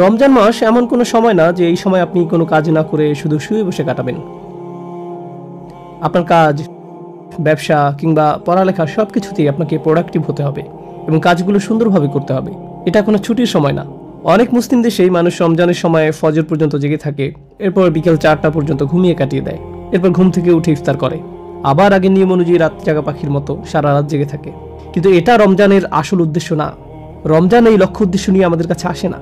রমজান মাস এমন কোনো সময় না যে এই সময় আপনি কোনো কাজ না করে শুধু শুয়ে বসে কাটাবেন। আপনার কাজ, ব্যবসা কিংবা পড়ালেখা সবকিছুতেই আপনাকে প্রোডাক্টিভ হতে হবে এবং কাজগুলো সুন্দরভাবে করতে হবে। এটা কোনো ছুটির সময় না। অনেক মুসলিম দেশেই মানুষ রমজানের সময় ফজর পর্যন্ত জেগে থাকে, এরপর বিকেল 4টা পর্যন্ত ঘুমিয়ে কাটিয়ে দেয়, এরপর ঘুম থেকে উঠে ইফতার করে, আবার আগের নিয়ম অনুযায়ী রাত জাগা পাখির মতো সারা রাত জেগে থাকে। কিন্তু এটা রমজানের আসল উদ্দেশ্য না। রমজান এই লক্ষ্য উদ্দেশ্য নিয়ে আমাদের কাছে আসে না।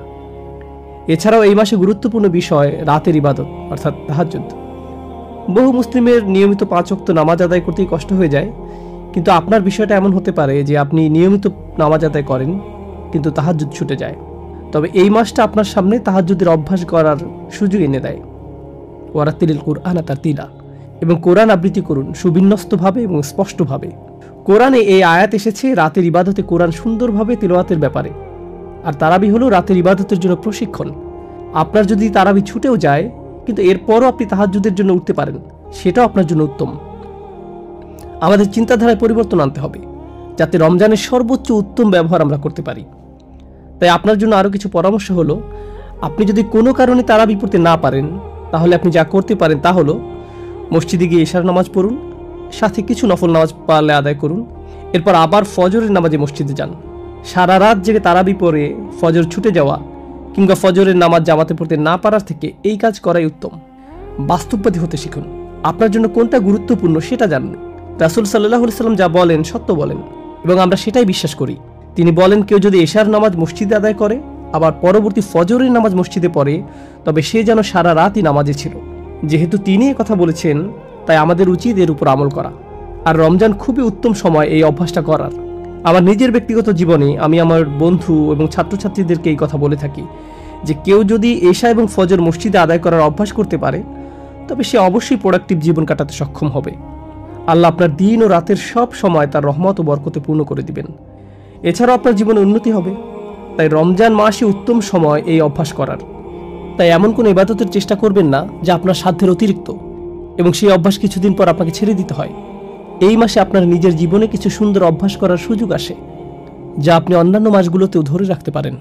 এছাড়াও এই মাসে গুরুত্বপূর্ণ বিষয় রাতের ইবাদত অর্থাৎ তাহাজ্জুদ। বহু মুসলিমের নিয়মিত 5 ওয়াক্ত নামাজ আদায় করতেই কষ্ট হয়ে যায়, কিন্তু আপনার বিষয়টা এমন হতে পারে যে আপনি নিয়মিত নামাজ আদায় করেন কিন্তু তাহাজ্জুদ ছুটে যায়। তবে এই মাসটা আপনার সামনে তাহাজ্জুদের অভ্যাস করার সুযোগ এনে দেয়। ওয়ারাতিলিল কুরআনা তারতিলা, এবং কোরআন আবৃত্তি করুন সুবিন্যস্তভাবে এবং স্পষ্টভাবে। কোরআনে এই আয়াত এসেছে রাতের ইবাদতে কোরআন সুন্দরভাবে তিলাওয়াতের ব্যাপারে। আর তারাবি হলো রাতের ইবাদতের জন্য প্রশিক্ষণ। আপনার যদি তারাবি ছুটেও যায় কিন্তু এরপরও আপনি তাহাজ্জুদের জন্য উঠতে পারেন, সেটাও আপনার জন্য উত্তম। আমাদের চিন্তাধারায় পরিবর্তন আনতে হবে যাতে রমজানের সর্বোচ্চ উত্তম ব্যবহার আমরা করতে পারি। তাই আপনার জন্য আরও কিছু পরামর্শ হলো, আপনি যদি কোনো কারণে তারাবি পড়তে না পারেন তাহলে আপনি যা করতে পারেন তা হলো মসজিদে গিয়ে ইশার নামাজ পড়ুন, সাথে কিছু নফল নামাজ পারলে আদায় করুন, এরপর আবার ফজরের নামাজে মসজিদে যান। সারা রাত জেগে তারাবি পড়ে ফজর ছুটে যাওয়া কিংবা ফজরের নামাজ জামাতে পড়তে না পারার থেকে এই কাজ করাই উত্তম। বাস্তববাদী হতে শিখুন, আপনার জন্য কোনটা গুরুত্বপূর্ণ সেটা জানুন। রাসূল সাল্লাল্লাহু আলাইহি সাল্লাম যা বলেন সত্য বলেন এবং আমরা সেটাই বিশ্বাস করি। তিনি বলেন, কেউ যদি এশার নামাজ মসজিদে আদায় করে আবার পরবর্তী ফজরের নামাজ মসজিদে পড়ে তবে সে যেন সারা রাতই নামাজে ছিল। যেহেতু তিনি এই কথা বলেছেন তাই আমাদের উচিত এর উপর আমল করা। আর রমজান খুবই উত্তম সময় এই অভ্যাসটা করার। আমার নিজের ব্যক্তিগত জীবনে আমি আমার বন্ধু এবং ছাত্রছাত্রীদেরকে এই কথা বলে থাকি যে কেউ যদি এশা এবং ফজর মসজিদে আদায় করার অভ্যাস করতে পারে তবে সে অবশ্যই প্রোডাক্টিভ জীবন কাটাতে সক্ষম হবে। আল্লাহ আপনার দিন ও রাতের সব সময় তার রহমত ও বরকতে পূর্ণ করে দিবেন। এছাড়াও আপনার জীবনে উন্নতি হবে। তাই রমজান মাসে উত্তম সময় এই অভ্যাস করার। তাই এমন কোনো ইবাদতের চেষ্টা করবেন না যা আপনার সাধ্যের অতিরিক্ত এবং সেই অভ্যাস কিছুদিন পর আপনাকে ছেড়ে দিতে হয়। এই মাসে আপনার নিজের জীবনে কিছু সুন্দর অভ্যাস করার সুযোগ আসে যা আপনি অন্যান্য মাসগুলোতেও ধরে রাখতে পারেন।